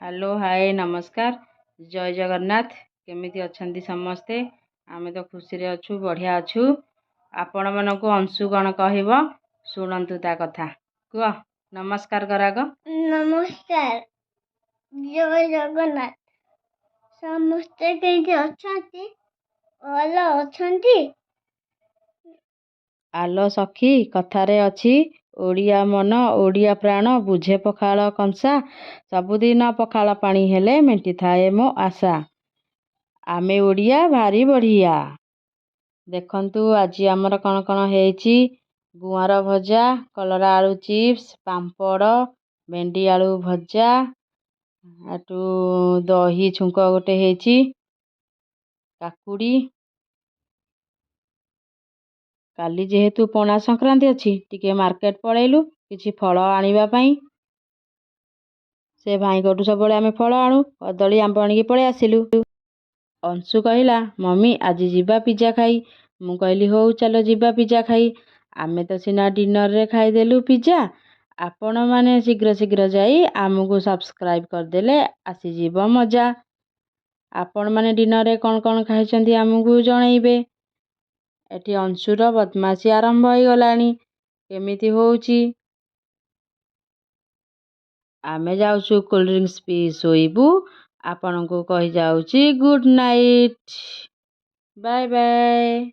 Hello hi नमस्कार जय जगन्नाथ। केमिति अछंती समस्ते? आमे तो खुशी रे अछु, बढ़िया अछु। आपण मानको अंशु कण कहबो सुनंतु ता कथा कुह। नमस्कार कराग। नमस्कार जय जगन्नाथ। समस्ते केइति अछंती? ଭଲ ଅଛନ୍ତି? आलो सखी कथारे अछि ओडिया मन ओडिया प्राण बुझे पखाल कंसा सबुदिन पखाल पानी हेले मेंटी थाए मो आशा। आमे ओडिया भारी बढ़िया। देखंतु आज आमर कण कण हेछि गुआर भजा, कलरा आलू चिप्स, पांपड़, भेंडी आलू भजा, आटू दही छुंक गोटे हेछि, काकुड़ी। काली जेहेतु पणा संक्रांति अछि टिके मार्केट पळेलु किछि फल आनिबा पई। से भाई गोटू सब आमे फल आणु, कदली आंब आनिकी पळे आसिलु। अंशु कहिला मम्मी आज जीवा पिज्जा खाई। मु कहली हो चलो जीवा पिज्जा खाई। आमे तो सिना डिनर रे खाईदेलु पिज्जा, आपण माने शीघ्र शीघ्र जाई आमको सब्सक्राइब करदेले आसी जीव मजा। आपण माने डिनर रे कौन कौन खाइछंती आमको जणैबे। एठी अंशुर बदमाशी आरंभ हो गलानी केमिति होउची। आमे जाउछु कोल्ड ड्रिंक्स पी सोइबू। आपनको कहि जाउची गुड नाइट, बाय बाय।